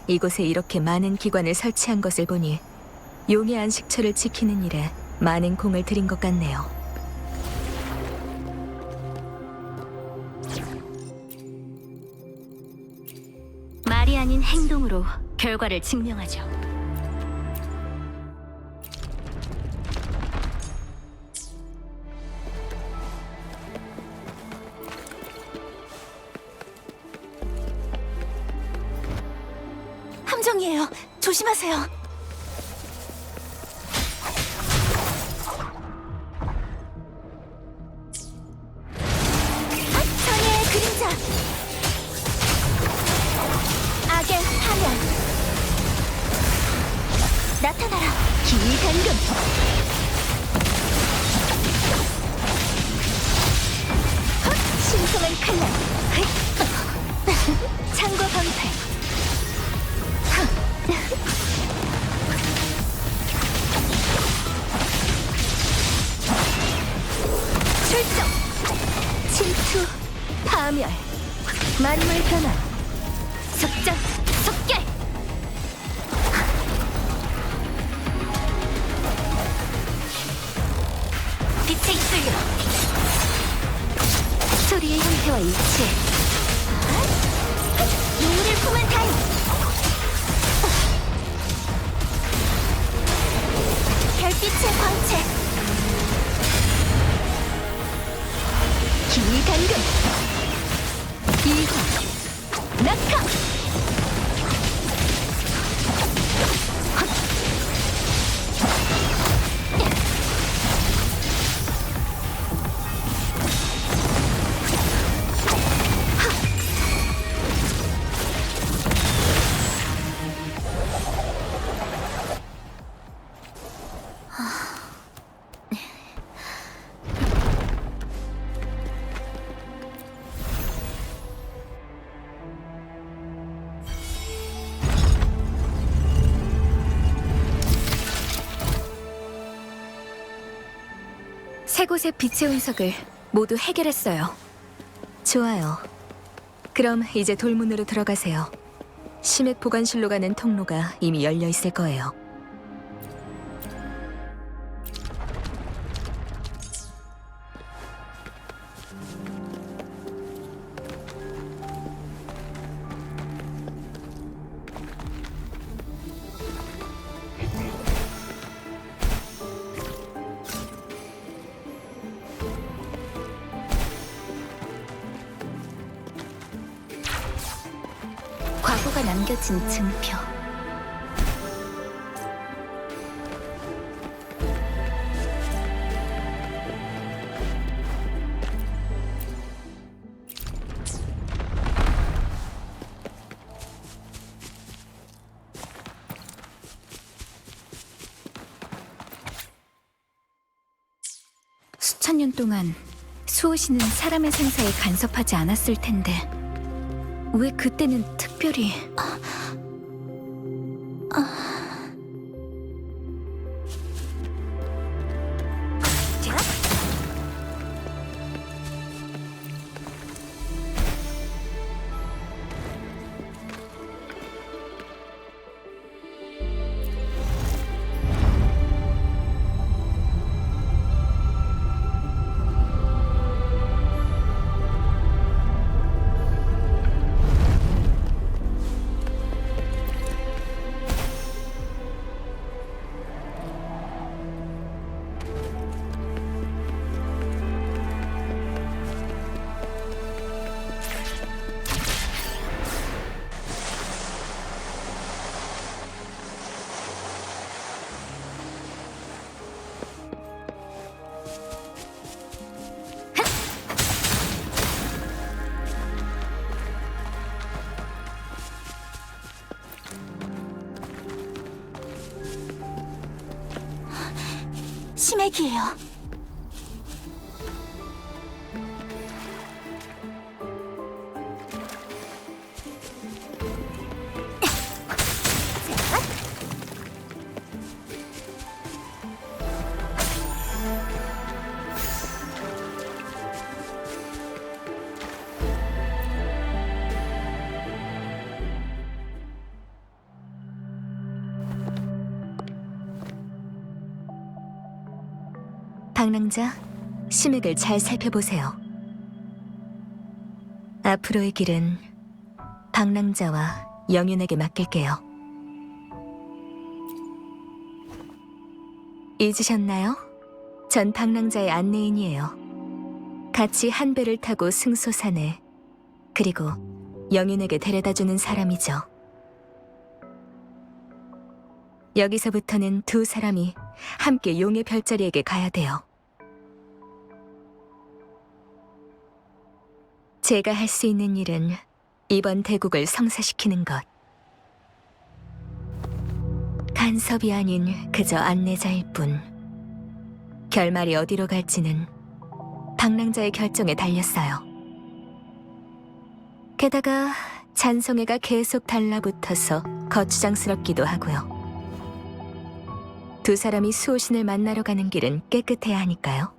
이곳에 이렇게 많은 기관을 설치한 것을 보니 용의 안식처를 지키는 일에 많은 공을 들인 것 같네요. 말이 아닌 행동으로 결과를 증명하죠. 함정이에요. 조심하세요. 선의의 그림자. 악의 파멸. 나타나라. 기단금. 신성한 칼날. 창과 방패. 출정! 침투, 파멸, 만물 변화, 속장, 속결! 빛의 이끌려! 소리의 형태와 일치. 노를 품은 타임! 별빛의 광채! 기단금 이화 낙하 세 곳의 빛의 운석을 모두 해결했어요. 좋아요. 그럼 이제 돌문으로 들어가세요. 심액 보관실로 가는 통로가 이미 열려 있을 거예요. 과거가 남겨진 증표. 수천 년 동안 수호신은 사람의 생사에 간섭하지 않았을 텐데 왜 그때는 특별히... 심액이에요. 방랑자, 심액을 잘 살펴보세요. 앞으로의 길은 방랑자와 영윤에게 맡길게요. 잊으셨나요? 전 방랑자의 안내인이에요. 같이 한 배를 타고 승소산에, 그리고 영윤에게 데려다주는 사람이죠. 여기서부터는 두 사람이 함께 용의 별자리에게 가야 돼요. 제가 할 수 있는 일은 이번 대국을 성사시키는 것. 간섭이 아닌 그저 안내자일 뿐. 결말이 어디로 갈지는 방랑자의 결정에 달렸어요. 게다가 잔송해가 계속 달라붙어서 거추장스럽기도 하고요. 두 사람이 수호신을 만나러 가는 길은 깨끗해야 하니까요.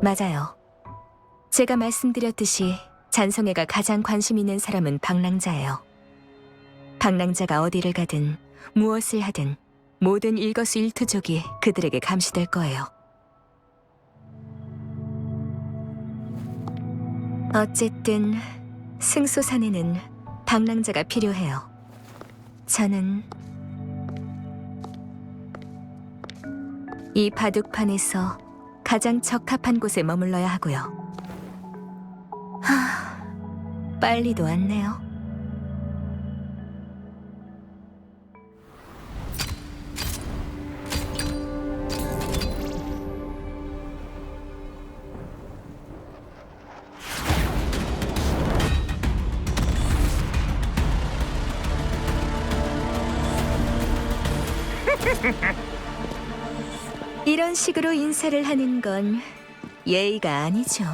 맞아요. 제가 말씀드렸듯이 잔송해가 가장 관심 있는 사람은 방랑자예요. 방랑자가 어디를 가든 무엇을 하든 모든 일거수일투족이 그들에게 감시될 거예요. 어쨌든 승소산에는 방랑자가 필요해요. 저는 이 바둑판에서 가장 적합한 곳에 머물러야 하고요. 빨리도 왔네요. 이런 식으로 인사를 하는 건 예의가 아니죠.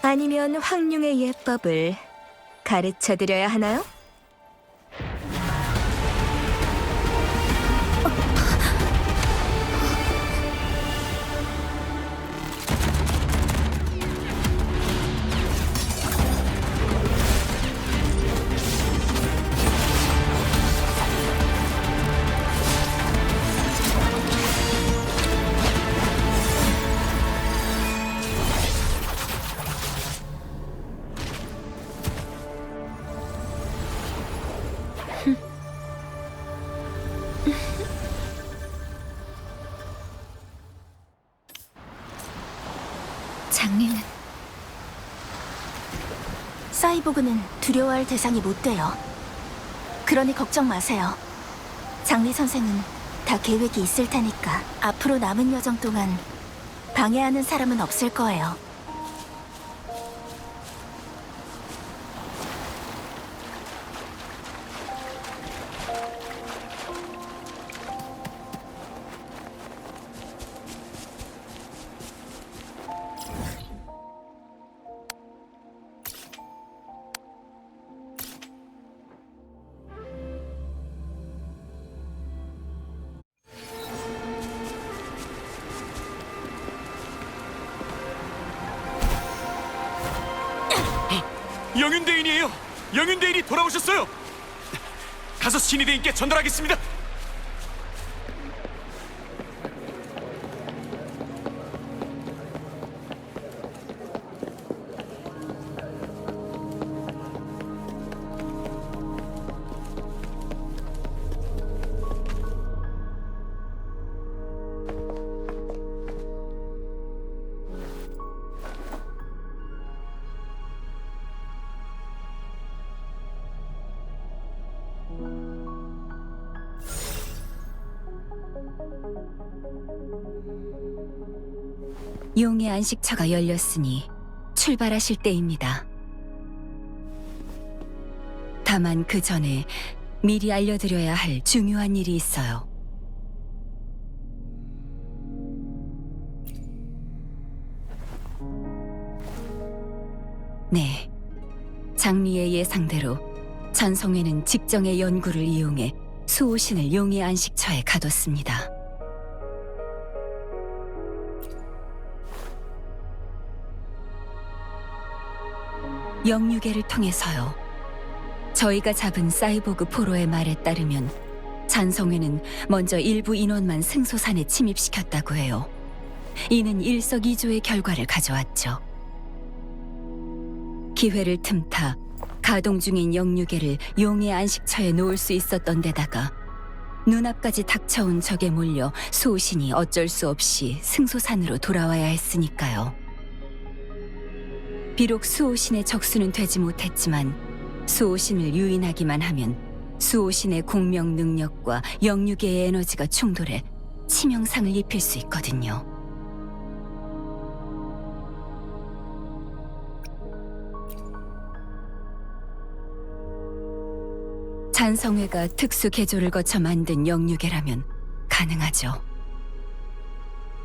아니면 황룡의 예법을 가르쳐드려야 하나요? 장리는 사이보그는 두려워할 대상이 못 돼요. 그러니 걱정 마세요. 장리 선생은 다 계획이 있을 테니까 앞으로 남은 여정 동안 방해하는 사람은 없을 거예요. 영윤대인이에요. 영윤대인이 돌아오셨어요. 가서 신의대인께 전달하겠습니다. 용의 안식처가 열렸으니 출발하실 때입니다. 다만 그 전에 미리 알려드려야 할 중요한 일이 있어요. 네, 장리의 예상대로 잔송해는 직정의 연구를 이용해 수호신을 용의 안식처에 가뒀습니다. 영유계를 통해서요. 저희가 잡은 사이보그 포로의 말에 따르면 잔성회는 먼저 일부 인원만 승소산에 침입시켰다고 해요. 이는 일석이조의 결과를 가져왔죠. 기회를 틈타 가동 중인 영유계를 용의 안식처에 놓을 수 있었던 데다가 눈앞까지 닥쳐온 적에 몰려 수호신이 어쩔 수 없이 승소산으로 돌아와야 했으니까요. 비록 수호신의 적수는 되지 못했지만 수호신을 유인하기만 하면 수호신의 공명 능력과 영유계의 에너지가 충돌해 치명상을 입힐 수 있거든요. 잔성회가 특수 개조를 거쳐 만든 영유계라면 가능하죠.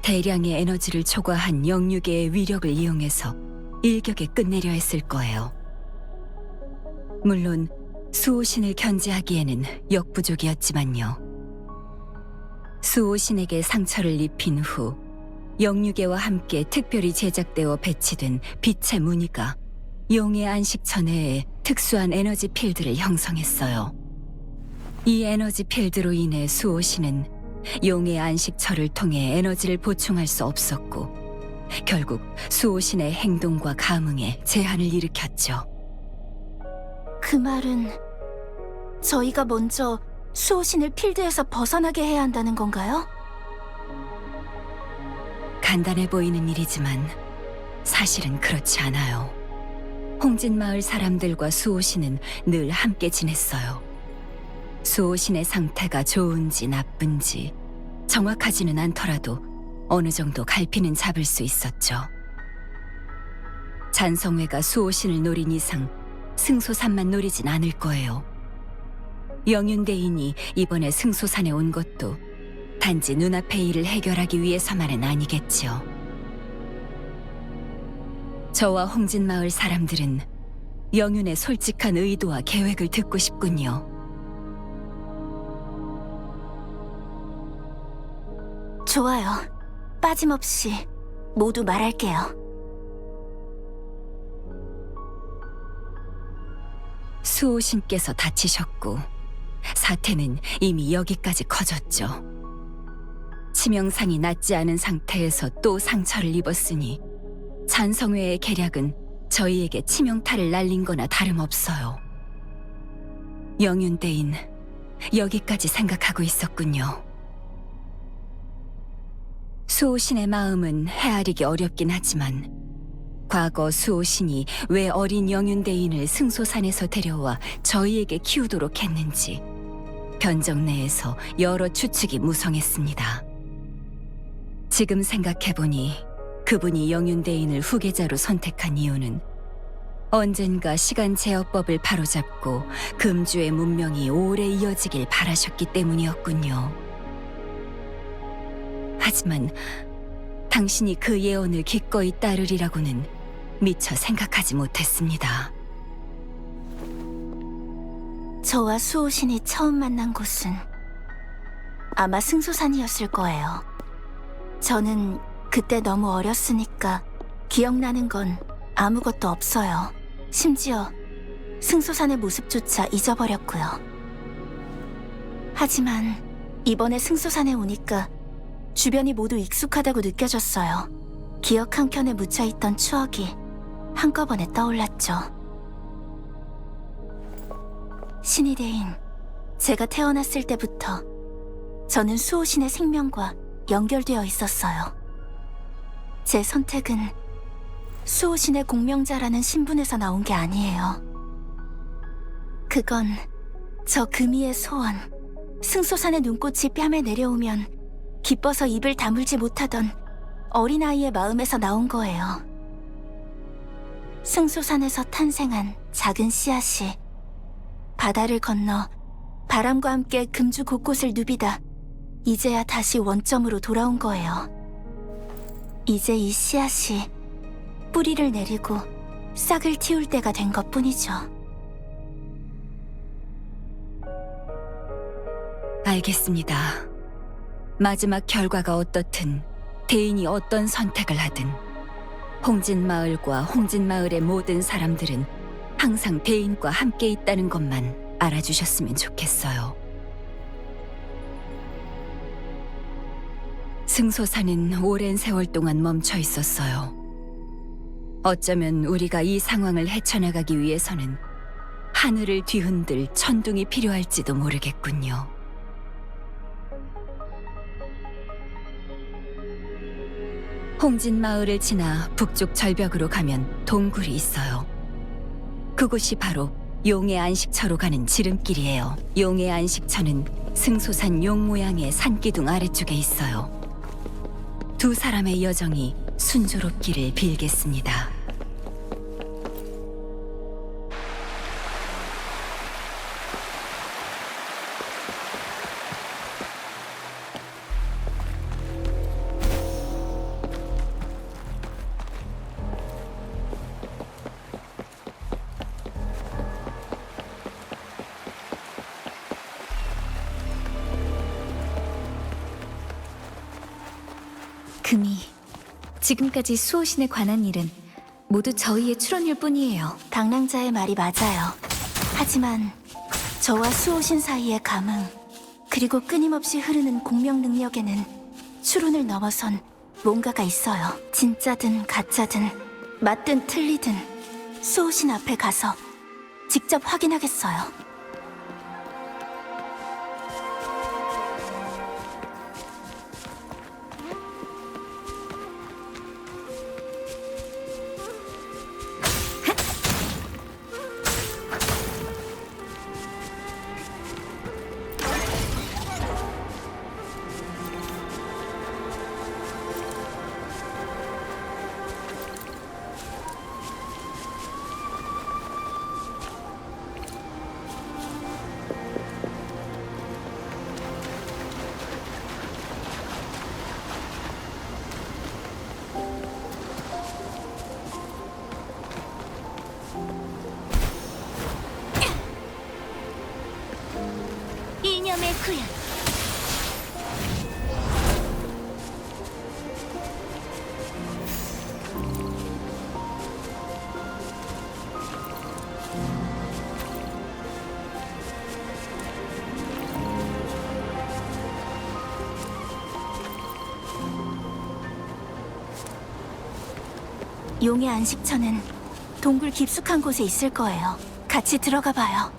대량의 에너지를 초과한 영유계의 위력을 이용해서 일격에 끝내려 했을 거예요. 물론 수호신을 견제하기에는 역부족이었지만요. 수호신에게 상처를 입힌 후 영유계와 함께 특별히 제작되어 배치된 빛의 무늬가 용의 안식처 내에 특수한 에너지 필드를 형성했어요. 이 에너지 필드로 인해 수호신은 용의 안식처를 통해 에너지를 보충할 수 없었고 결국 수호신의 행동과 감응에 제한을 일으켰죠. 그 말은 저희가 먼저 수호신을 필드에서 벗어나게 해야 한다는 건가요? 간단해 보이는 일이지만 사실은 그렇지 않아요. 홍진마을 사람들과 수호신은 늘 함께 지냈어요. 수호신의 상태가 좋은지 나쁜지 정확하지는 않더라도 어느 정도 갈피는 잡을 수 있었죠. 잔성회가 수호신을 노린 이상 승소산만 노리진 않을 거예요. 영윤대인이 이번에 승소산에 온 것도 단지 눈앞의 일을 해결하기 위해서만은 아니겠지요. 저와 홍진마을 사람들은 영윤의 솔직한 의도와 계획을 듣고 싶군요. 좋아요. 빠짐없이 모두 말할게요. 수호신께서 다치셨고 사태는 이미 여기까지 커졌죠. 치명상이 낫지 않은 상태에서 또 상처를 입었으니 잔성회의 계략은 저희에게 치명타를 날린 거나 다름없어요. 영윤대인, 여기까지 생각하고 있었군요. 수호신의 마음은 헤아리기 어렵긴 하지만 과거 수호신이 왜 어린 영윤대인을 승소산에서 데려와 저희에게 키우도록 했는지 변적 내에서 여러 추측이 무성했습니다. 지금 생각해보니 그분이 영윤대인을 후계자로 선택한 이유는 언젠가 시간 제어법을 바로잡고 금주의 문명이 오래 이어지길 바라셨기 때문이었군요. 하지만 당신이 그 예언을 기꺼이 따르리라고는 미처 생각하지 못했습니다. 저와 수호신이 처음 만난 곳은 아마 승소산이었을 거예요. 저는 그때 너무 어렸으니까 기억나는 건 아무것도 없어요. 심지어 승소산의 모습조차 잊어버렸고요. 하지만 이번에 승소산에 오니까 주변이 모두 익숙하다고 느껴졌어요. 기억 한 켠에 묻혀있던 추억이 한꺼번에 떠올랐죠. 신이대인, 제가 태어났을 때부터 저는 수호신의 생명과 연결되어 있었어요. 제 선택은 수호신의 공명자라는 신분에서 나온 게 아니에요. 그건 저 금이의 소원, 승소산의 눈꽃이 뺨에 내려오면 기뻐서 입을 다물지 못하던 어린아이의 마음에서 나온 거예요. 승소산에서 탄생한 작은 씨앗이 바다를 건너 바람과 함께 금주 곳곳을 누비다 이제야 다시 원점으로 돌아온 거예요. 이제 이 씨앗이 뿌리를 내리고 싹을 틔울 때가 된 것뿐이죠. 알겠습니다. 마지막 결과가 어떻든 대인이 어떤 선택을 하든 홍진마을과 홍진마을의 모든 사람들은 항상 대인과 함께 있다는 것만 알아주셨으면 좋겠어요. 승소사는 오랜 세월 동안 멈춰 있었어요. 어쩌면 우리가 이 상황을 헤쳐나가기 위해서는 하늘을 뒤흔들 천둥이 필요할지도 모르겠군요. 홍진 마을을 지나 북쪽 절벽으로 가면 동굴이 있어요. 그곳이 바로 용의 안식처로 가는 지름길이에요. 용의 안식처는 승소산 용 모양의 산기둥 아래쪽에 있어요. 두 사람의 여정이 순조롭기를 빌겠습니다. 금이 지금까지 수호신에 관한 일은 모두 저희의 추론일 뿐이에요. 당랑자의 말이 맞아요. 하지만 저와 수호신 사이의 감흥, 그리고 끊임없이 흐르는 공명 능력에는 추론을 넘어선 뭔가가 있어요. 진짜든 가짜든 맞든 틀리든 수호신 앞에 가서 직접 확인하겠어요. 이념의 구현. 용의 안식처는 동굴 깊숙한 곳에 있을 거예요. 같이 들어가 봐요.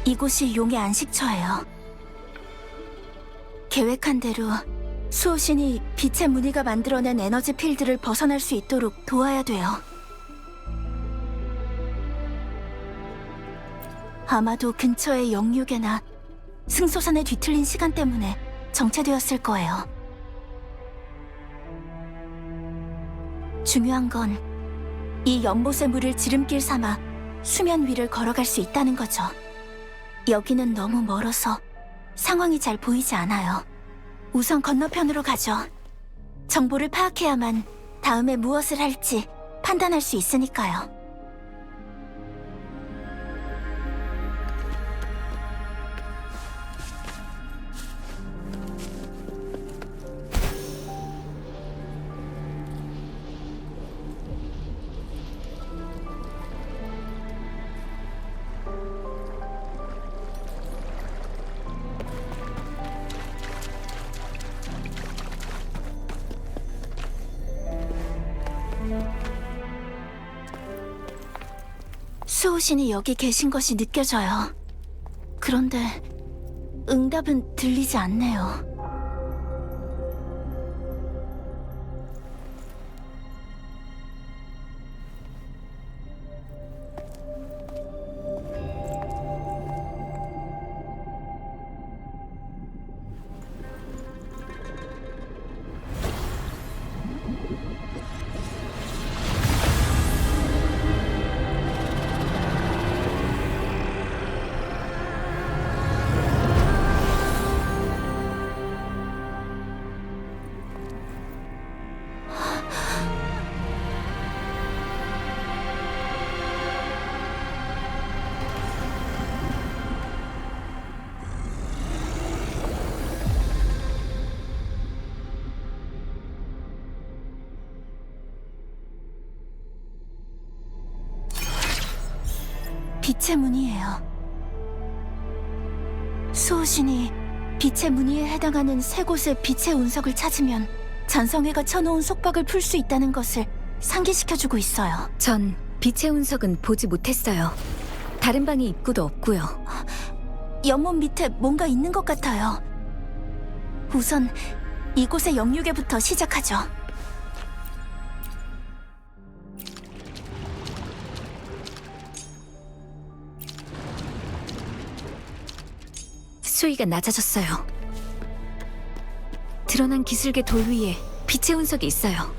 이곳이 용의 안식처예요. 계획한 대로 수호신이 빛의 무늬가 만들어낸 에너지 필드를 벗어날 수 있도록 도와야 돼요. 아마도 근처의 영육에나 승소산에 뒤틀린 시간 때문에 정체되었을 거예요. 중요한 건 이 연못의 물을 지름길 삼아 수면 위를 걸어갈 수 있다는 거죠. 여기는 너무 멀어서 상황이 잘 보이지 않아요. 우선 건너편으로 가죠. 정보를 파악해야만 다음에 무엇을 할지 판단할 수 있으니까요. 수호신이 여기 계신 것이 느껴져요. 그런데 응답은 들리지 않네요. 빛의 문이에요. 수호신이 빛의 무늬에 해당하는 세 곳의 빛의 운석을 찾으면 전성회가 쳐놓은 속박을 풀 수 있다는 것을 상기시켜주고 있어요. 전 빛의 운석은 보지 못했어요. 다른 방에 입구도 없고요. 연못 밑에 뭔가 있는 것 같아요. 우선 이곳의 영유계부터 시작하죠. 수위가 낮아졌어요. 드러난 기슭의 돌 위에 빛의 운석이 있어요.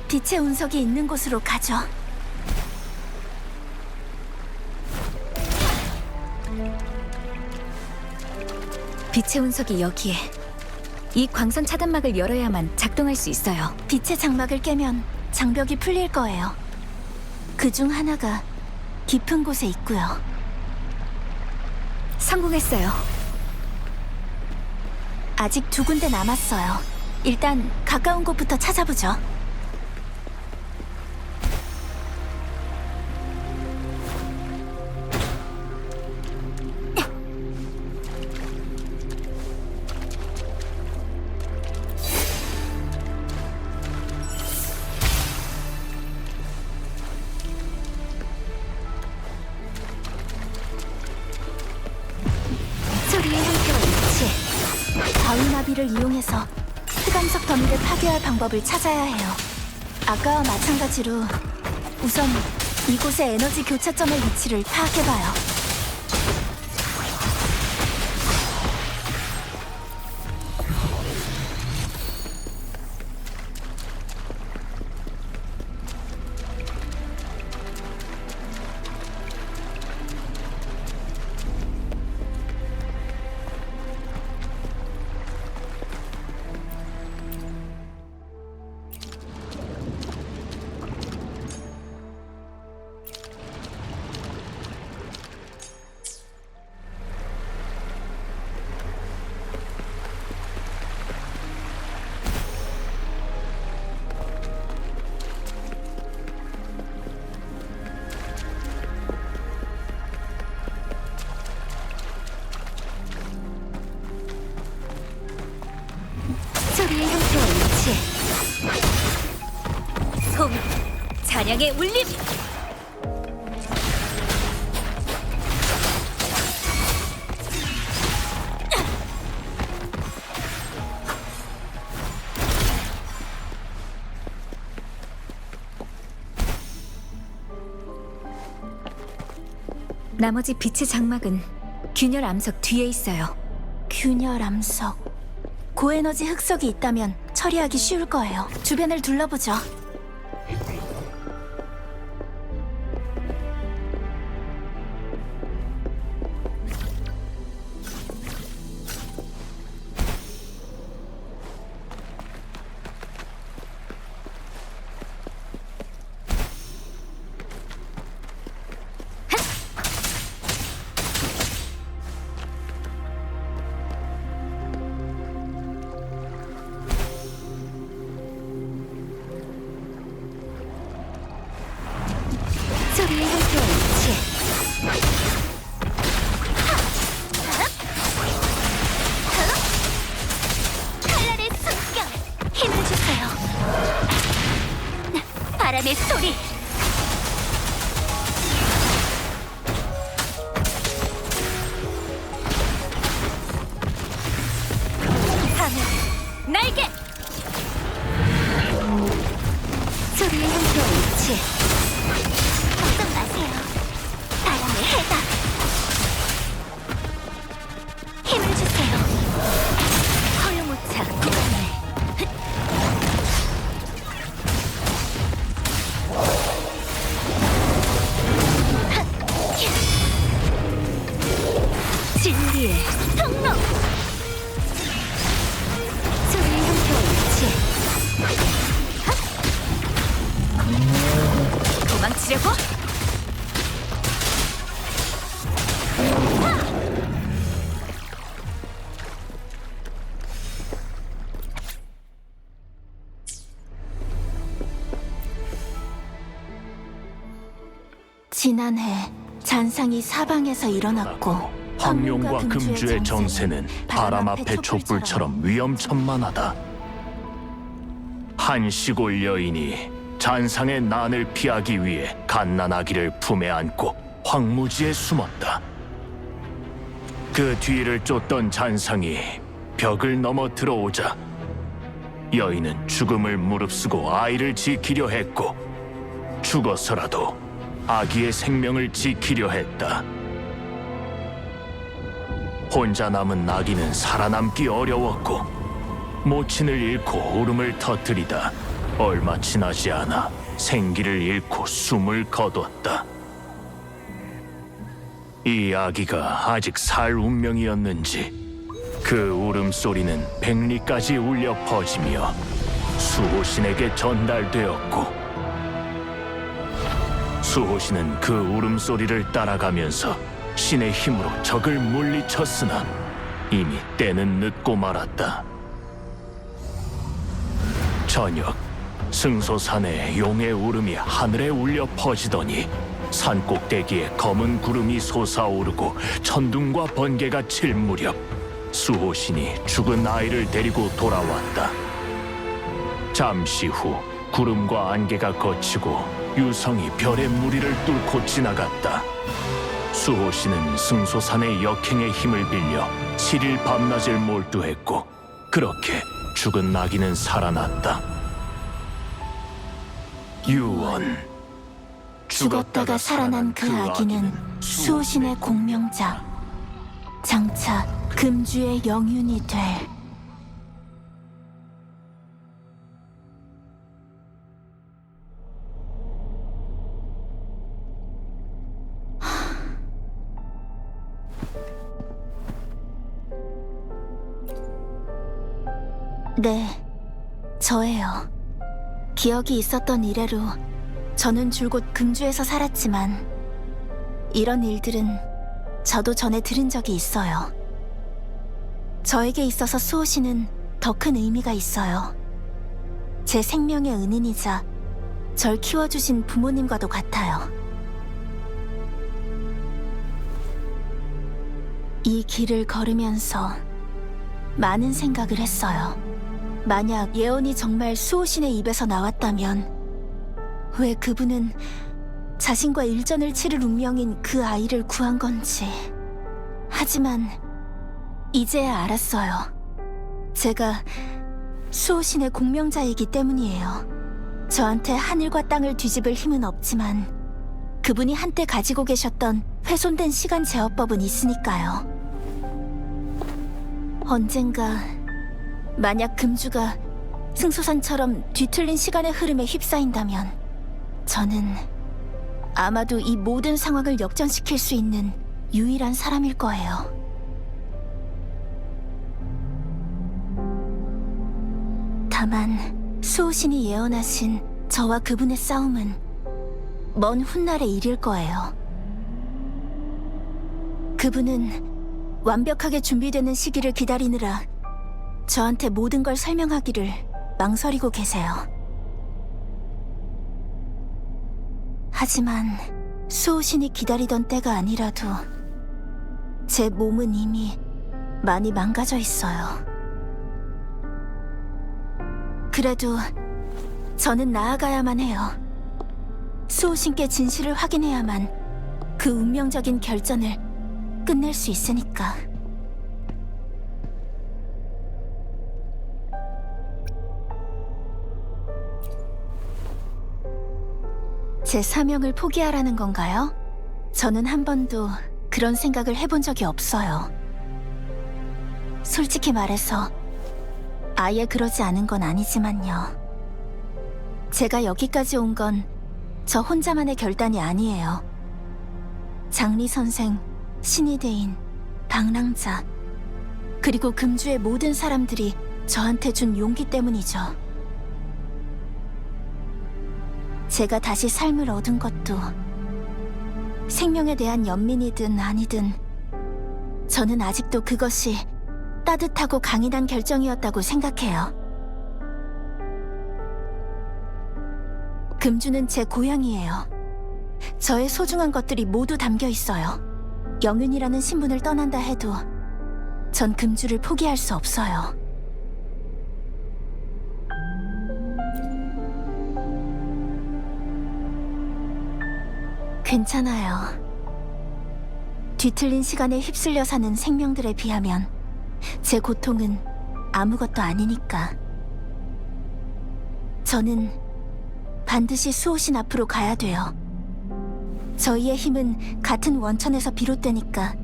빛의 운석이 있는 곳으로 가죠. 빛의 운석이 여기에. 이 광선 차단막을 열어야만 작동할 수 있어요. 빛의 장막을 깨면 장벽이 풀릴 거예요. 그중 하나가 깊은 곳에 있고요. 성공했어요. 아직 2군데 남았어요. 일단 가까운 곳부터 찾아보죠. 소리의 형태와 일치. 바위나비를 이용해서 흑암석 더미를 파괴할 방법을 찾아야 해요. 아까와 마찬가지로 우선 이곳의 에너지 교차점의 위치를 파악해봐요. 소리의 형태와 일치. 솜, 잔향의 울림. 나머지 빛의 장막은 균열 암석 뒤에 있어요. 균열 암석. 고에너지 흑석이 있다면 처리하기 쉬울 거예요. 주변을 둘러보죠. 소리의 형태와 일치. 칼날의 습격! 힘을 주세요. 바람의 소리! 하늘, 날개. 소리의 형태와 일치. 걱정 마세요. 바람의 해답! 힘을 주세요. 허용오차 구간을. 진리의 통로! 소리의 형태와 일치. 도망치려고? 지난해 잔상이 사방에서 일어났고 황룡과 금주의 정세는 바람 앞의 촛불처럼 위험천만하다. 한 시골 여인이 잔상의 난을 피하기 위해 갓난아기를 품에 안고 황무지에 숨었다. 그 뒤를 쫓던 잔상이 벽을 넘어 들어오자 여인은 죽음을 무릅쓰고 아이를 지키려 했고 죽어서라도 아기의 생명을 지키려 했다. 혼자 남은 아기는 살아남기 어려웠고 모친을 잃고 울음을 터뜨리다 얼마 지나지 않아 생기를 잃고 숨을 거뒀다. 이 아기가 아직 살 운명이었는지 그 울음소리는 백리까지 울려 퍼지며 수호신에게 전달되었고 수호신은 그 울음소리를 따라가면서 신의 힘으로 적을 물리쳤으나 이미 때는 늦고 말았다. 저녁, 승소산에 용의 울음이 하늘에 울려 퍼지더니 산꼭대기에 검은 구름이 솟아오르고 천둥과 번개가 칠 무렵 수호신이 죽은 아이를 데리고 돌아왔다. 잠시 후 구름과 안개가 걷히고 유성이 별의 무리를 뚫고 지나갔다. 수호신은 승소산의 역행의 힘을 빌려 7일 밤낮을 몰두했고 그렇게 죽은 아기는 살아났다. 유언. 죽었다가 살아난 그 아기는 수호신의 공명자, 장차 금주의 영윤이 될. 네, 저예요. 기억이 있었던 이래로 저는 줄곧 금주에서 살았지만 이런 일들은 저도 전에 들은 적이 있어요. 저에게 있어서 수호신은 더 큰 의미가 있어요. 제 생명의 은인이자 절 키워주신 부모님과도 같아요. 이 길을 걸으면서 많은 생각을 했어요. 만약 예언이 정말 수호신의 입에서 나왔다면 왜 그분은 자신과 일전을 치를 운명인 그 아이를 구한 건지. 하지만 이제야 알았어요. 제가 수호신의 공명자이기 때문이에요. 저한테 하늘과 땅을 뒤집을 힘은 없지만 그분이 한때 가지고 계셨던 훼손된 시간 제어법은 있으니까요. 언젠가 만약 금주가 승소산처럼 뒤틀린 시간의 흐름에 휩싸인다면 저는 아마도 이 모든 상황을 역전시킬 수 있는 유일한 사람일 거예요. 다만 수호신이 예언하신 저와 그분의 싸움은 먼 훗날의 일일 거예요. 그분은 완벽하게 준비되는 시기를 기다리느라 저한테 모든 걸 설명하기를 망설이고 계세요. 하지만 수호신이 기다리던 때가 아니라도 제 몸은 이미 많이 망가져 있어요. 그래도 저는 나아가야만 해요. 수호신께 진실을 확인해야만 그 운명적인 결전을 끝낼 수 있으니까. 제 사명을 포기하라는 건가요? 저는 한 번도 그런 생각을 해본 적이 없어요. 솔직히 말해서 아예 그러지 않은 건 아니지만요. 제가 여기까지 온 건 저 혼자만의 결단이 아니에요. 장리 선생, 신이대인, 방랑자, 그리고 금주의 모든 사람들이 저한테 준 용기 때문이죠. 제가 다시 삶을 얻은 것도 생명에 대한 연민이든 아니든 저는 아직도 그것이 따뜻하고 강인한 결정이었다고 생각해요. 금주는 제 고향이에요. 저의 소중한 것들이 모두 담겨 있어요. 영윤이라는 신분을 떠난다 해도 전 금주를 포기할 수 없어요. 괜찮아요. 뒤틀린 시간에 휩쓸려 사는 생명들에 비하면 제 고통은 아무것도 아니니까. 저는 반드시 수호신 앞으로 가야 돼요. 저희의 힘은 같은 원천에서 비롯되니까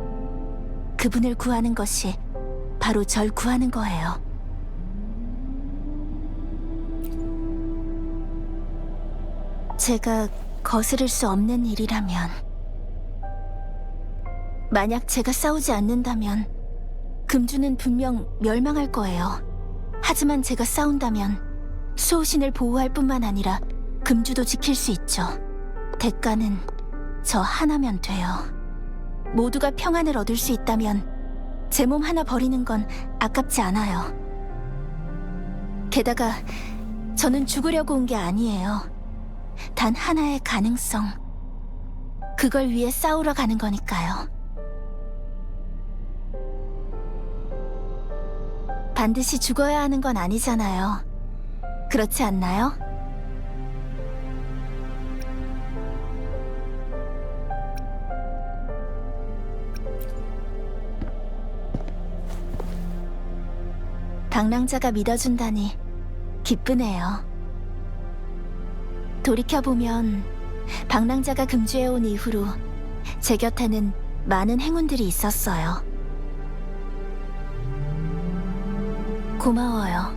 그분을 구하는 것이 바로 절 구하는 거예요. 제가 거스를 수 없는 일이라면, 만약 제가 싸우지 않는다면 금주는 분명 멸망할 거예요. 하지만 제가 싸운다면 수호신을 보호할 뿐만 아니라 금주도 지킬 수 있죠. 대가는 저 하나면 돼요. 모두가 평안을 얻을 수 있다면 제 몸 하나 버리는 건 아깝지 않아요. 게다가 저는 죽으려고 온 게 아니에요. 단 하나의 가능성, 그걸 위해 싸우러 가는 거니까요. 반드시 죽어야 하는 건 아니잖아요. 그렇지 않나요? 방랑자가 믿어준다니 기쁘네요. 돌이켜보면 방랑자가 금주에 온 이후로 제 곁에는 많은 행운들이 있었어요. 고마워요.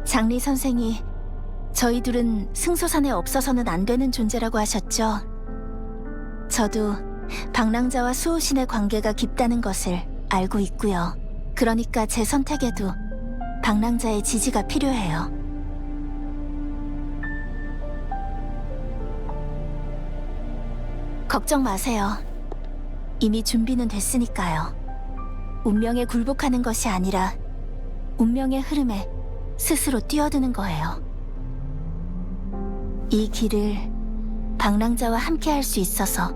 장리 선생이 저희 둘은 승소산에 없어서는 안 되는 존재라고 하셨죠. 저도 방랑자와 수호신의 관계가 깊다는 것을 알고 있고요. 그러니까 제 선택에도 방랑자의 지지가 필요해요. 걱정 마세요. 이미 준비는 됐으니까요. 운명에 굴복하는 것이 아니라 운명의 흐름에 스스로 뛰어드는 거예요. 이 길을 방랑자와 함께 할 수 있어서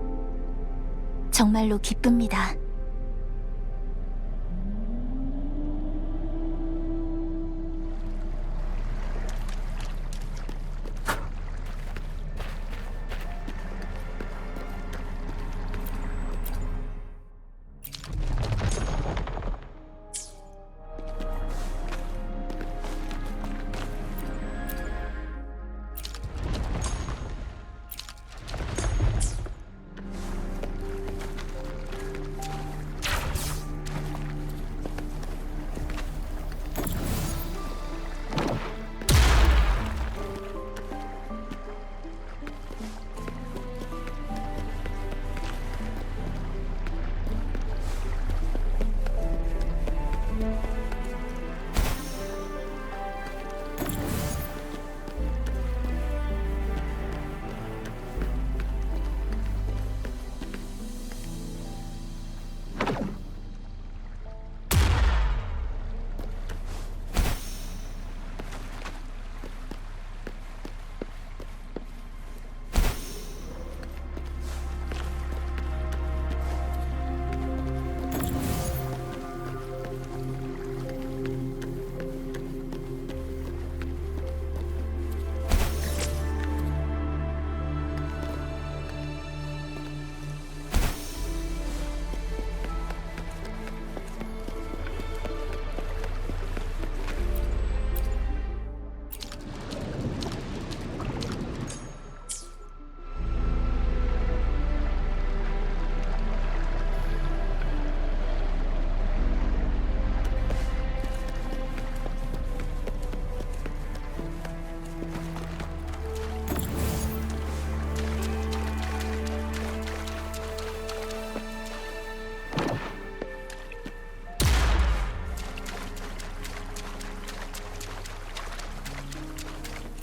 정말로 기쁩니다.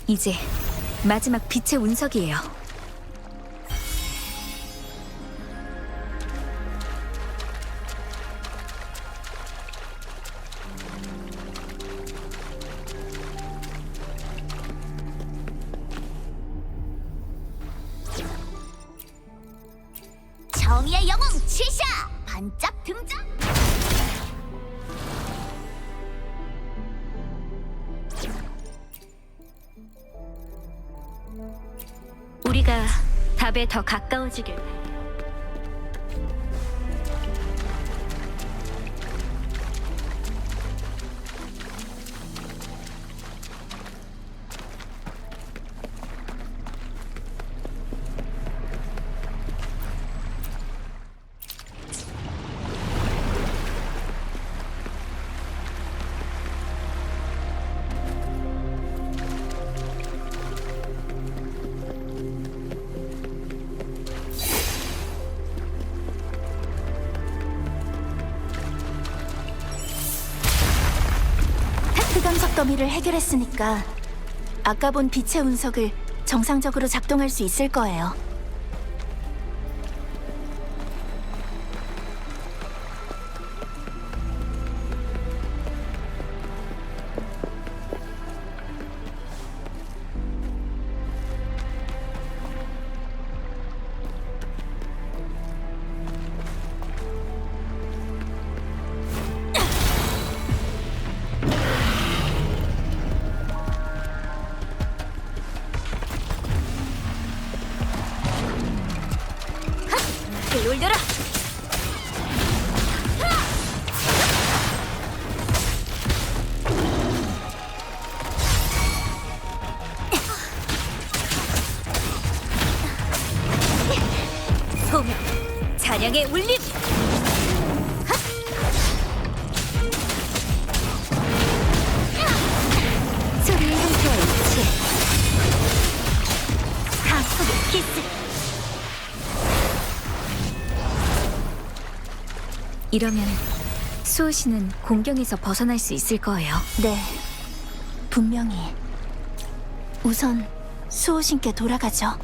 이제 마지막 빛의 운석이에요. 정의의 영웅 치샤 반짝 등장. 우리가 답에 더 가까워지길. 흑암석 더미를 해결했으니까 아까 본 빛의 운석을 정상적으로 작동할 수 있을 거예요. 올려라. 소명, 잔향의 울림. 소리의 형태와 일치. 하프의 키스. 이러면 수호 씨는 공경에서 벗어날 수 있을 거예요. 네, 분명히. 우선 수호신께 돌아가죠.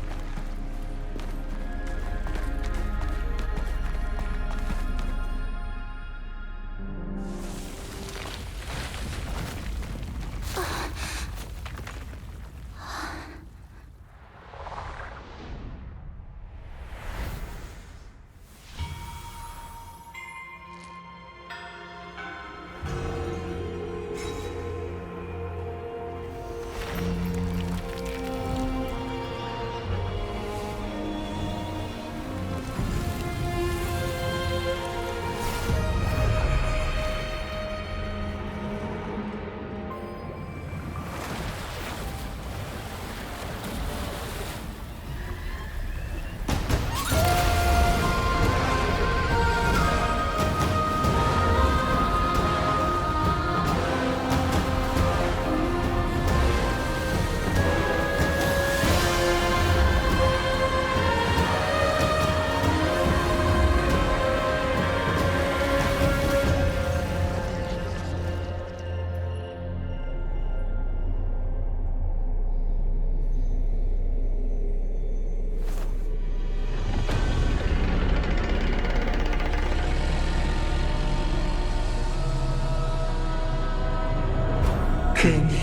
금이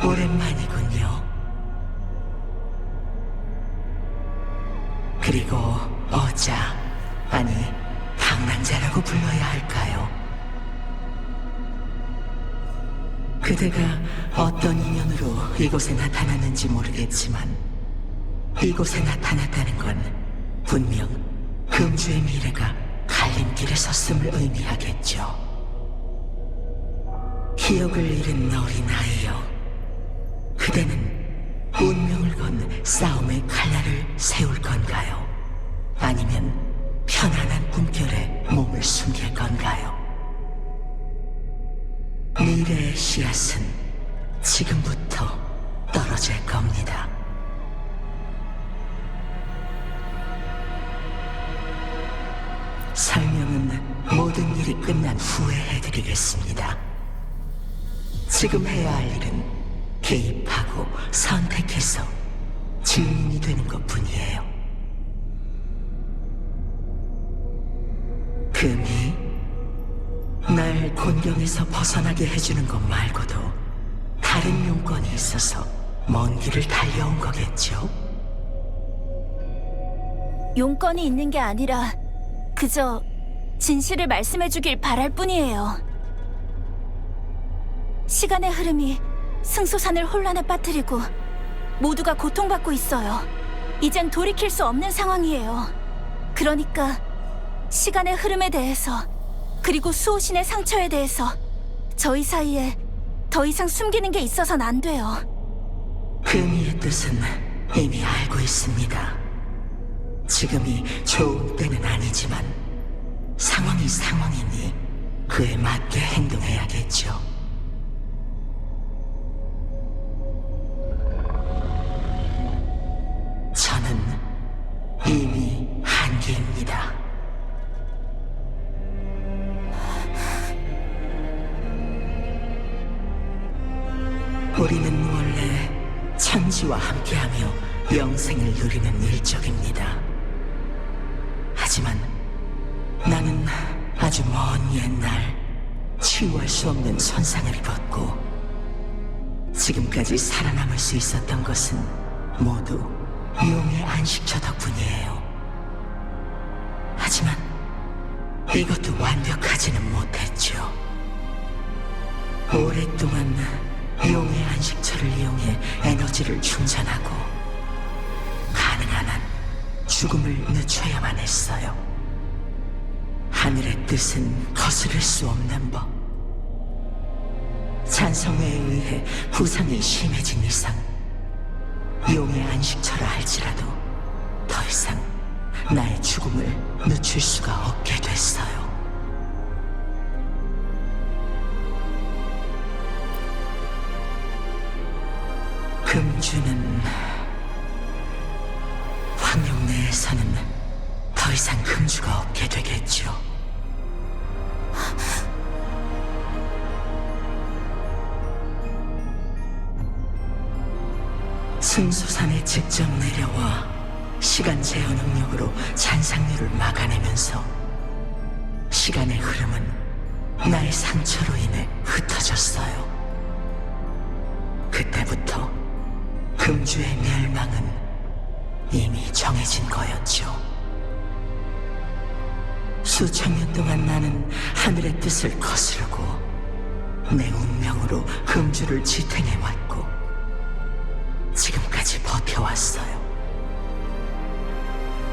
오랜만이군요. 그리고 어자, 아니 방랑자라고 불러야 할까요? 그대가 어떤 인연으로 이곳에 나타났는지 모르겠지만 이곳에 나타났다는 건 분명 금주의 미래가 갈림길에 섰음을 의미하겠죠. 기억을 잃은 어린 아이여, 그대는 운명을 건 싸움의 칼날을 세울 건가요? 아니면 편안한 꿈결에 몸을 숨길 건가요? 미래의 씨앗은 지금부터 떨어질 겁니다. 설명은 모든 일이 끝난 후에 해드리겠습니다. 지금 해야 할 일은 개입하고 선택해서 증인이 되는 것뿐이에요. 금이 날 곤경에서 벗어나게 해주는 것 말고도 다른 용건이 있어서 먼 길을 달려온 거겠죠? 용건이 있는 게 아니라 그저 진실을 말씀해주길 바랄 뿐이에요. 시간의 흐름이 승소산을 혼란에 빠뜨리고 모두가 고통받고 있어요. 이젠 돌이킬 수 없는 상황이에요. 그러니까 시간의 흐름에 대해서 그리고 수호신의 상처에 대해서 저희 사이에 더 이상 숨기는 게 있어선 안 돼요. 금이의 뜻은 이미 알고 있습니다. 지금이 좋은 때는 아니지만 상황이 상황이니 그에 맞게 행동해야겠죠. 저는 이미 한계입니다. 우리는 원래 천지와 함께하며 영생을 누리는 일족입니다. 하지만 나는 아주 먼 옛날 치유할 수 없는 손상을 입었고 지금까지 살아남을 수 있었던 것은 모두 용의 안식처 덕분이에요. 하지만 이것도 완벽하지는 못했죠. 오랫동안 용의 안식처를 이용해 에너지를 충전하고 가능한 한 죽음을 늦춰야만 했어요. 하늘의 뜻은 거스를 수 없는 법. 찬성에 의해 부상이 심해진 이상 용의 안식처라 할지라도 더 이상 나의 죽음을 늦출 수가 없게 됐어요. 금주는 황룡 내에서는 더 이상 금주가 없게 되겠죠. 승수산에 직접 내려와 시간 제어 능력으로 잔상류를 막아내면서 시간의 흐름은 나의 상처로 인해 흩어졌어요. 그때부터 금주의 멸망은 이미 정해진 거였죠. 수천 년 동안 나는 하늘의 뜻을 거스르고 내 운명으로 금주를 지탱해왔고 지금까지 버텨왔어요.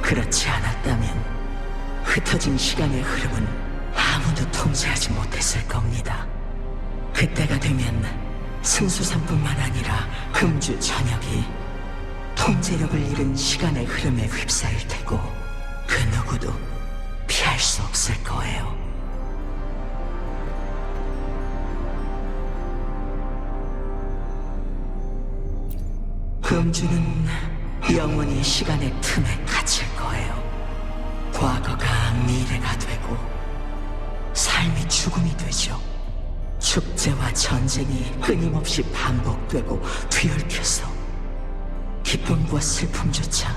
그렇지 않았다면 흩어진 시간의 흐름은 아무도 통제하지 못했을 겁니다. 그때가 되면 승수산뿐만 아니라 금주 전역이 통제력을 잃은 시간의 흐름에 휩싸일 테고 그 누구도 피할 수 없을 거예요. 금주는 영원히 시간의 틈에 갇힐 거예요. 과거가 미래가 되고 삶이 죽음이 되죠. 축제와 전쟁이 끊임없이 반복되고 뒤얽혀서 기쁨과 슬픔조차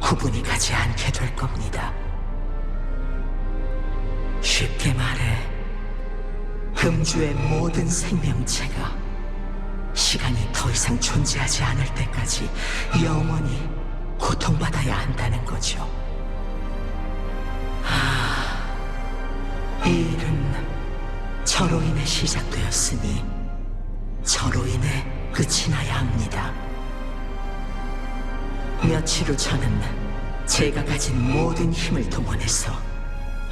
구분이 가지 않게 될 겁니다. 쉽게 말해 금주의 모든 생명체가 시간이 더 이상 존재하지 않을 때까지 영원히 고통받아야 한다는 거죠. 이 일은 저로 인해 시작되었으니 저로 인해 끝이 나야 합니다. 며칠 후 저는 제가 가진 모든 힘을 동원해서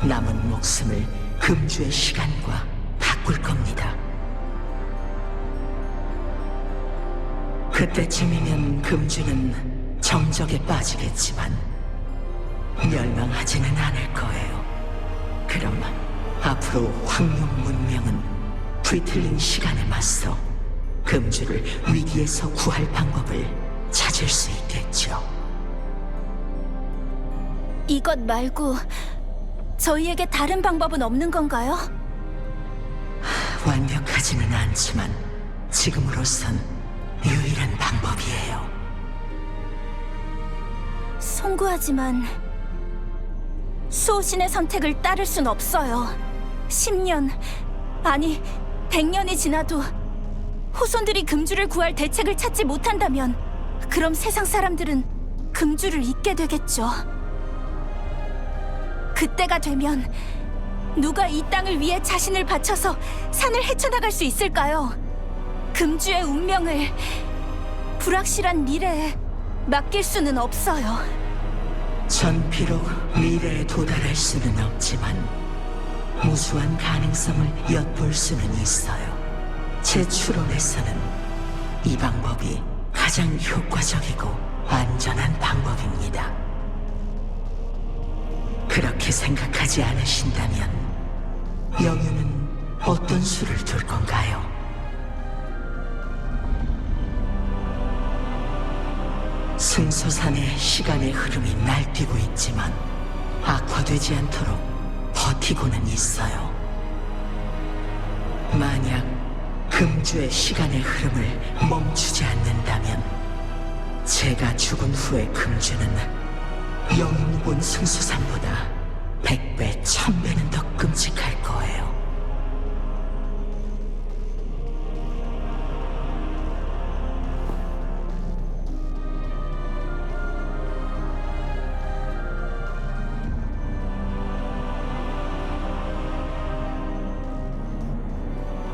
남은 목숨을 금주의 시간과 바꿀 겁니다. 그때쯤이면 금주는 정적에 빠지겠지만 멸망하지는 않을 거예요. 그럼 앞으로 황룡 문명은 뒤틀린 시간에 맞서 금주를 위기에서 구할 방법을 찾을 수 있겠죠. 이것 말고 저희에게 다른 방법은 없는 건가요? 완벽하지는 않지만 지금으로선 유일한 방법이에요. 송구하지만 수호신의 선택을 따를 순 없어요. 10년, 아니 100년이 지나도 후손들이 금주를 구할 대책을 찾지 못한다면 그럼 세상 사람들은 금주를 잊게 되겠죠. 그때가 되면 누가 이 땅을 위해 자신을 바쳐서 산을 헤쳐나갈 수 있을까요? 금주의 운명을 불확실한 미래에 맡길 수는 없어요. 전 비록 미래에 도달할 수는 없지만 무수한 가능성을 엿볼 수는 있어요. 제 추론에서는 이 방법이 가장 효과적이고 안전한 방법입니다. 그렇게 생각하지 않으신다면 영유는 어떤 수를 둘 건가요? 승소산의 시간의 흐름이 날뛰고 있지만 악화되지 않도록 버티고는 있어요. 만약 금주의 시간의 흐름을 멈추지 않는다면 제가 죽은 후의 금주는 영웅이 본 승소산보다 100배, 1000배는 더 끔찍할 거예요.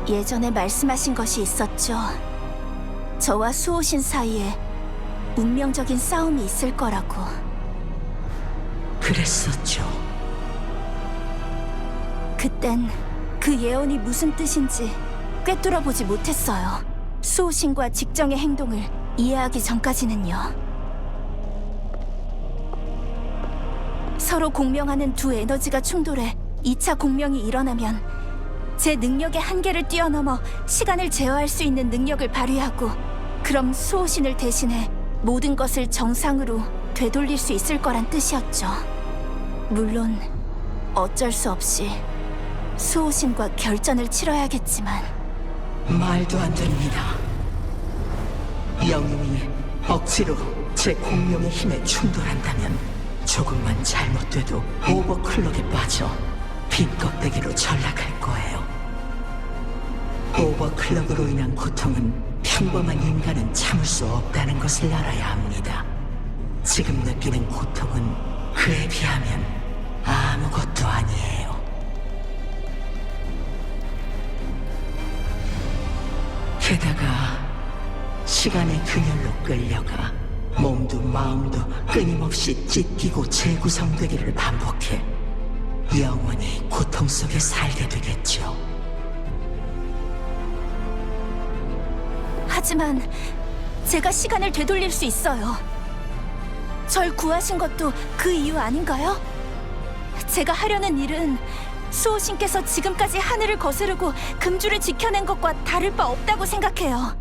예전에 말씀하신 것이 있었죠. 저와 수호신 사이에 운명적인 싸움이 있을 거라고. 그랬었죠. 그땐 그 예언이 무슨 뜻인지 꿰뚫어보지 못했어요. 수호신과 직정의 행동을 이해하기 전까지는요. 서로 공명하는 두 에너지가 충돌해 2차 공명이 일어나면 제 능력의 한계를 뛰어넘어 시간을 제어할 수 있는 능력을 발휘하고, 그럼 수호신을 대신해 모든 것을 정상으로 되돌릴 수 있을 거란 뜻이었죠. 물론 어쩔 수 없이 수호신과 결전을 치러야겠지만. 말도 안 됩니다. 영웅이 억지로 제 공명의 힘에 충돌한다면 조금만 잘못돼도 오버클럭에 빠져 빈 껍데기로 전락할 거예요. 오버클럭으로 인한 고통은 평범한 인간은 참을 수 없다는 것을 알아야 합니다. 지금 느끼는 고통은 그에 비하면 아무것도 아니에요. 게다가 시간의 균열로 끌려가 몸도 마음도 끊임없이 찢기고 재구성되기를 반복해 영원히 고통 속에 살게 되겠죠. 하지만 제가 시간을 되돌릴 수 있어요. 절 구하신 것도 그 이유 아닌가요? 제가 하려는 일은 수호신께서 지금까지 하늘을 거스르고 금주를 지켜낸 것과 다를 바 없다고 생각해요.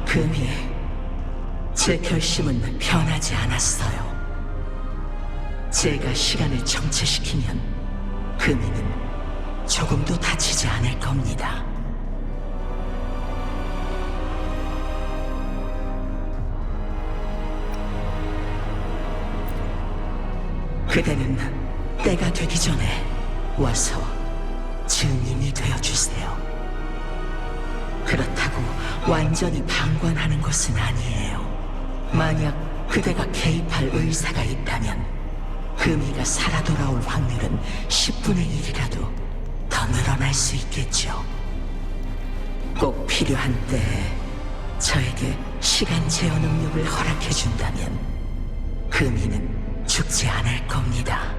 금이 제 결심은 변하지 않았어요. 제가 시간을 정체시키면 금이는 조금도 다치지 않을 겁니다. 그대는 때가 되기 전에 와서 증인이 되어주세요. 그렇다고 완전히 방관하는 것은 아니에요. 만약 그대가 개입할 의사가 있다면 금이가 살아 돌아올 확률은 10분의 1이라도 더 늘어날 수 있겠죠. 꼭 필요한 때에 저에게 시간 제어 능력을 허락해준다면 금이는 죽지 않을 겁니다.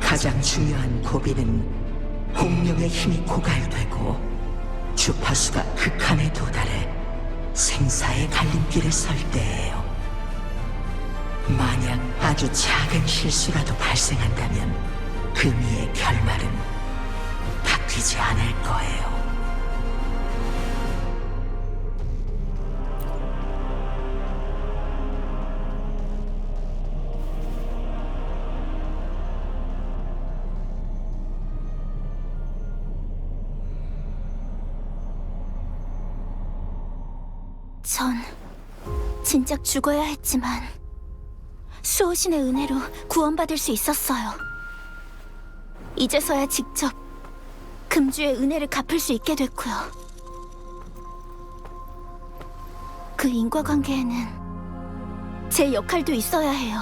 가장 중요한 고비는 공명의 힘이 고갈되고 주파수가 극한에 도달해 생사의 갈림길에 설 때예요. 만약 아주 작은 실수라도 발생한다면 금이의 결말은 바뀌지 않을 거예요. 전 진작 죽어야 했지만 수호신의 은혜로 구원받을 수 있었어요. 이제서야 직접 금주의 은혜를 갚을 수 있게 됐고요. 그 인과관계에는 제 역할도 있어야 해요.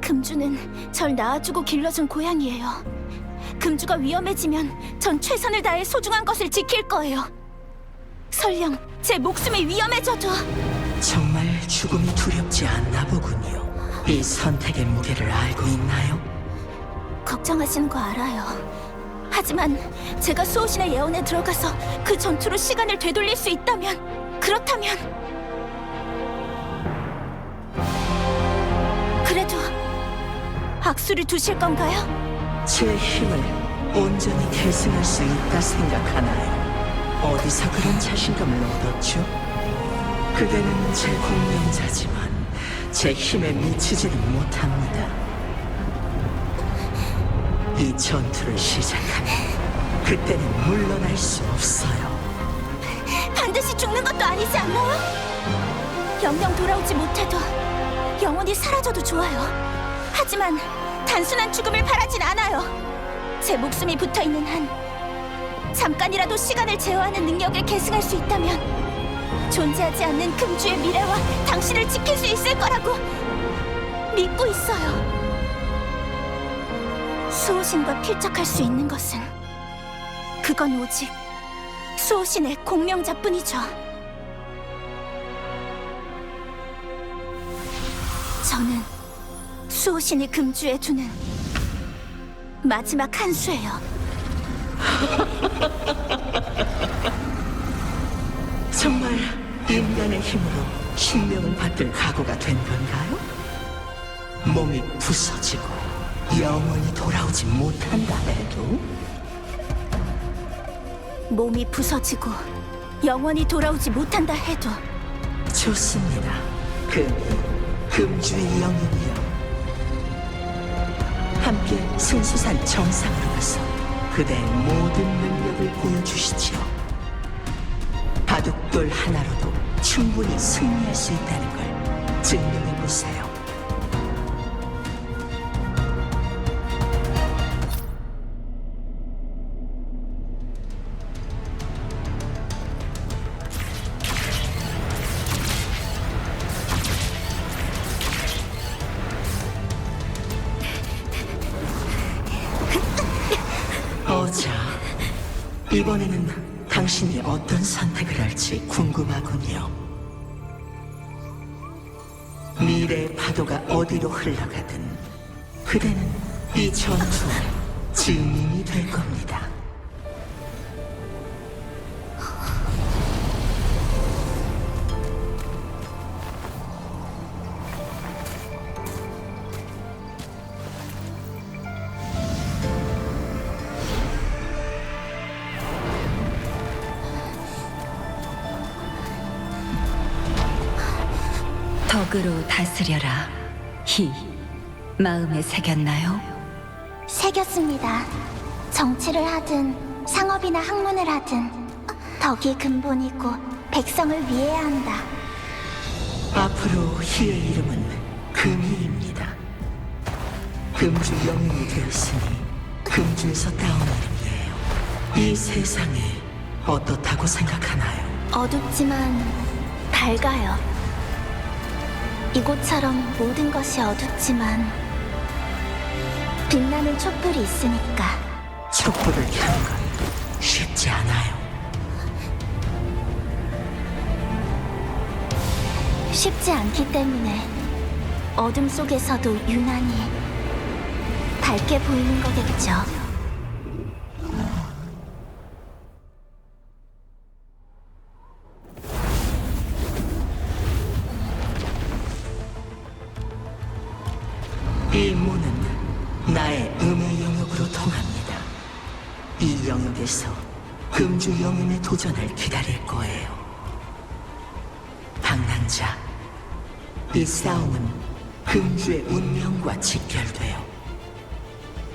금주는 절 낳아주고 길러준 고향이에요. 금주가 위험해지면 전 최선을 다해 소중한 것을 지킬 거예요. 설령 제 목숨이 위험해져도. 정말 죽음이 두렵지 않나 보군요. 이 선택의 무게를 알고 있나요? 걱정하시는 거 알아요. 하지만 제가 수호신의 예언에 들어가서 그 전투로 시간을 되돌릴 수 있다면, 그렇다면 그래도 악수를 두실 건가요? 제 힘을 온전히 계승할 수 있다 생각하나요? 어디서 그런 자신감을 얻었죠? 그대는 제 공명자지만 제 힘에 미치지는 못합니다. 이 전투를 시작하면 그때는 물러날 수 없어요. 반드시 죽는 것도 아니지 않나요? 영영 돌아오지 못해도 영원히 사라져도 좋아요. 하지만 단순한 죽음을 바라진 않아요. 제 목숨이 붙어있는 한 잠깐이라도 시간을 제어하는 능력을 계승할 수 있다면 존재하지 않는 금주의 미래와 당신을 지킬 수 있을 거라고 믿고 있어요. 수호신과 필적할 수 있는 것은 그건 오직 수호신의 공명자뿐이죠. 저는 수호신이 금주에 두는 마지막 한 수예요. 정말 인간의 힘으로 신명을 받들 각오가 된 건가요? 몸이 부서지고 영원히 돌아오지 못한다 해도? 몸이 부서지고 영원히 돌아오지 못한다 해도. 좋습니다. 금주의 영혼이여, 함께 승수산 정상으로 가서 그대의 모든 능력을 보여주시지요. 바둑돌 하나로도 충분히 승리할 수 있다는 걸 증명해보세요. 자, 이번에는 당신이 어떤 선택을 할지 궁금하군요. 미래의 파도가 어디로 흘러가든 그대는 이 전투의 증인이 될 겁니다. 덕으로 다스려라. 희 마음에 새겼나요? 새겼습니다. 정치를 하든 상업이나 학문을 하든 덕이 근본이고 백성을 위해야 한다. 앞으로 희의 이름은 금희입니다. 금주 영웅이 되었으니 금주에서 따온 이름이에요. 이 세상이 어떻다고 생각하나요? 어둡지만 밝아요. 이곳처럼 모든 것이 어둡지만 빛나는 촛불이 있으니까. 촛불을 켜는 건 쉽지 않아요. 쉽지 않기 때문에 어둠 속에서도 유난히 밝게 보이는 거겠죠. 이 문은 나의 음의 영역으로 통합니다. 이 영역에서 금주 영웅의 도전을 기다릴 거예요. 방랑자, 이 싸움은 금주의 운명과 직결돼요.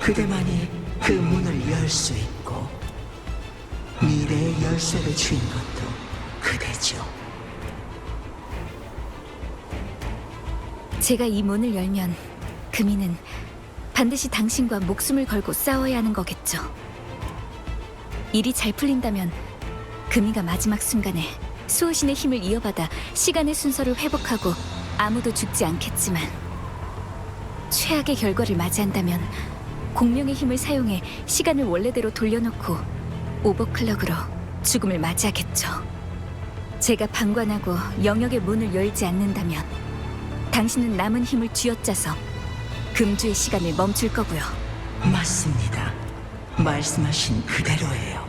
그대만이 그 문을 열 수 있고 미래의 열쇠를 쥔 것도 그대죠. 제가 이 문을 열면 금이는 반드시 당신과 목숨을 걸고 싸워야 하는 거겠죠. 일이 잘 풀린다면 금이가 마지막 순간에 수호신의 힘을 이어받아 시간의 순서를 회복하고 아무도 죽지 않겠지만 최악의 결과를 맞이한다면 공명의 힘을 사용해 시간을 원래대로 돌려놓고 오버클럭으로 죽음을 맞이하겠죠. 제가 방관하고 영역의 문을 열지 않는다면 당신은 남은 힘을 쥐어짜서 금주의 시간을 멈출 거고요. 맞습니다. 말씀하신 그대로예요.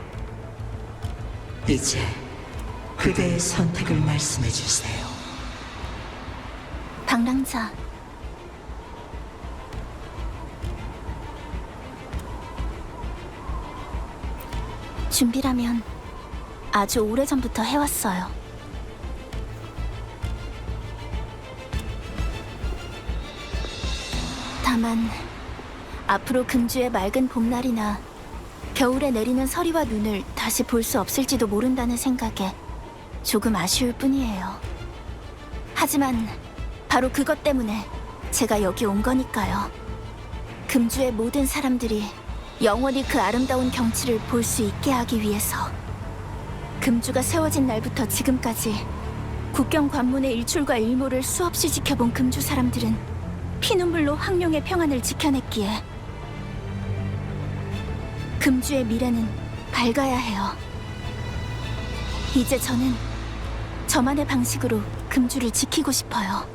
이제 그대의 선택을 말씀해 주세요. 방랑자, 준비라면 아주 오래전부터 해왔어요. 다만 앞으로 금주의 맑은 봄날이나 겨울에 내리는 서리와 눈을 다시 볼 수 없을지도 모른다는 생각에 조금 아쉬울 뿐이에요. 하지만 바로 그것 때문에 제가 여기 온 거니까요. 금주의 모든 사람들이 영원히 그 아름다운 경치를 볼 수 있게 하기 위해서. 금주가 세워진 날부터 지금까지 국경 관문의 일출과 일몰을 수없이 지켜본 금주 사람들은 피눈물로 황룡의 평안을 지켜냈기에 금주의 미래는 밝아야 해요. 이제 저는 저만의 방식으로 금주를 지키고 싶어요.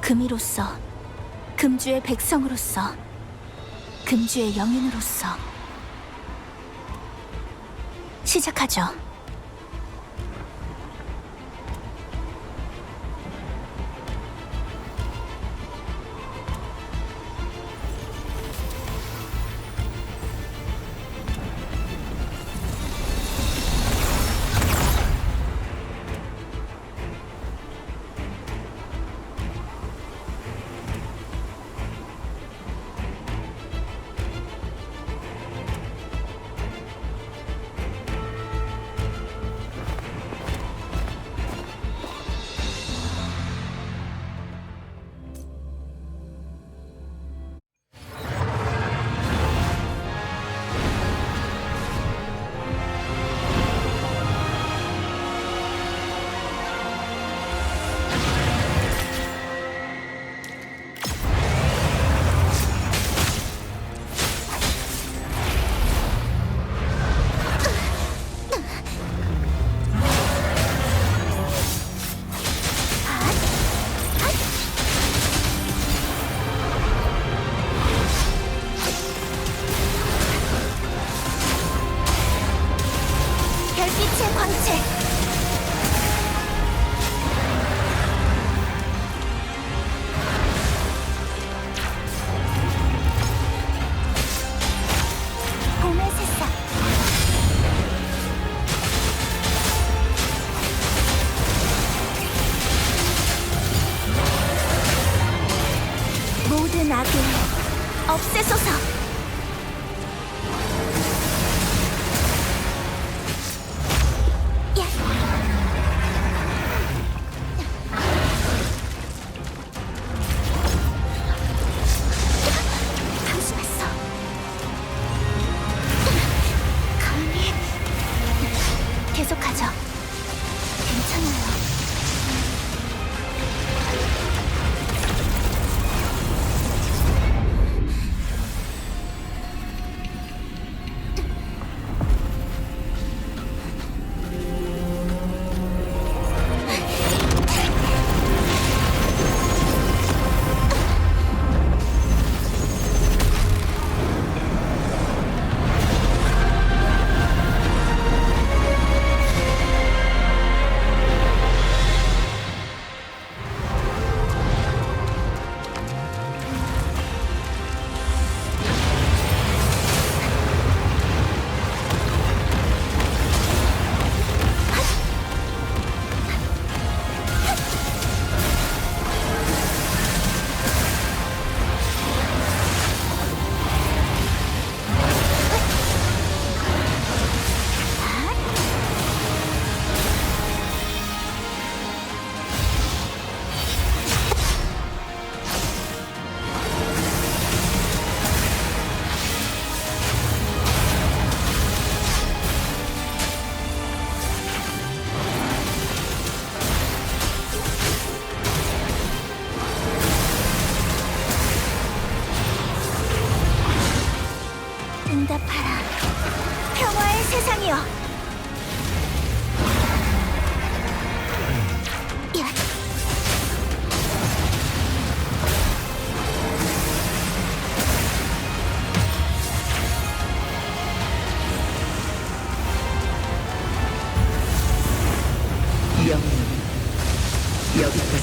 금이로서, 금주의 백성으로서, 금주의 영인으로서. 시작하죠. 별빛의 광채. 봄의 새싹. 모든 악을 없애소서. 방심했어. 감히. 계속하죠. 괜찮아요.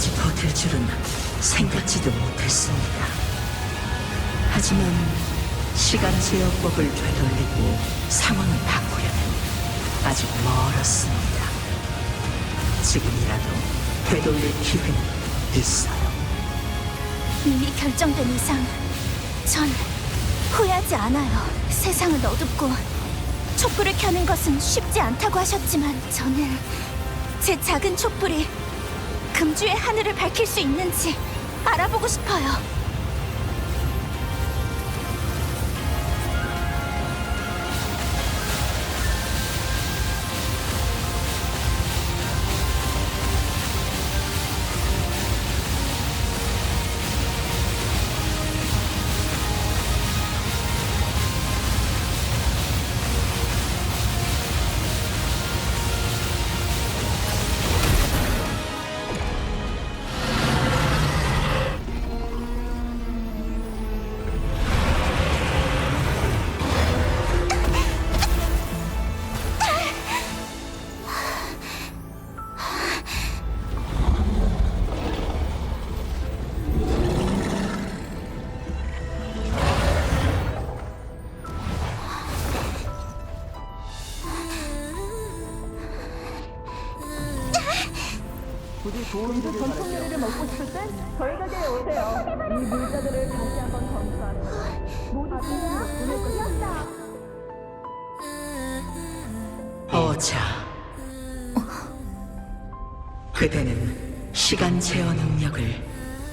이렇게까지 버틸 줄은 생각지도 못했습니다. 하지만 시간 제어법을 되돌리고 상황을 바꾸려면 아직 멀었습니다. 지금이라도 되돌릴 기회는 있어요. 이미 결정된 이상 전 후회하지 않아요. 세상은 어둡고 촛불을 켜는 것은 쉽지 않다고 하셨지만 저는 제 작은 촛불이 금주의 하늘을 밝힐 수 있는지 알아보고 싶어요. 오자. 그대는 시간 제어 능력을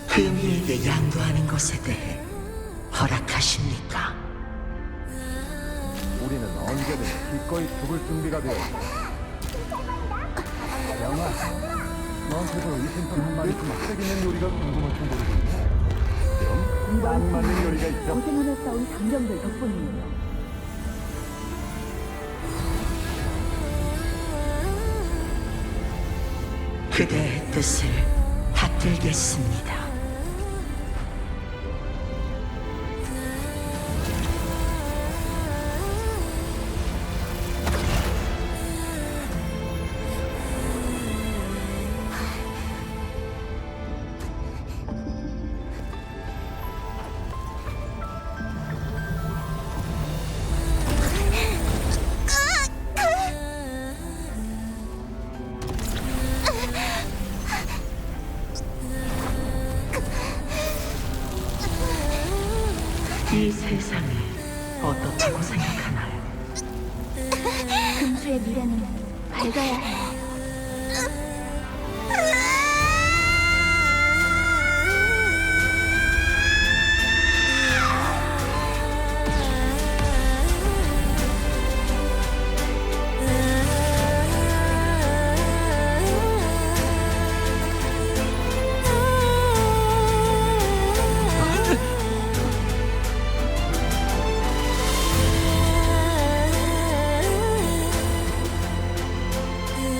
금희에게 양도하는 것에 대해 허락하십니까? 우리는 언제든 기꺼이 죽을 준비가 되어 있다. 영아, 너한테도 이신턴 한 마리 좀 맛있는 요리가 궁금할지 모르겠네. 그럼 딱 맞는 요리가 있어. 고생하며 싸운 장병들 덕분이에요. 그대의 뜻을 받들겠습니다. 이 세상이 어떻다고 생각하나요? 금주의 미래는 밝아야 해요.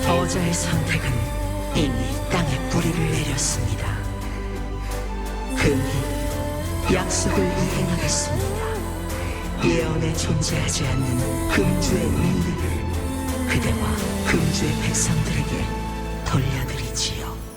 어자의 선택은 이미 땅에 뿌리를 내렸습니다. 금이 약속을 이행하겠습니다. 예언에 존재하지 않는 금주의 의를 그대와 금주의 백성들에게 돌려드리지요.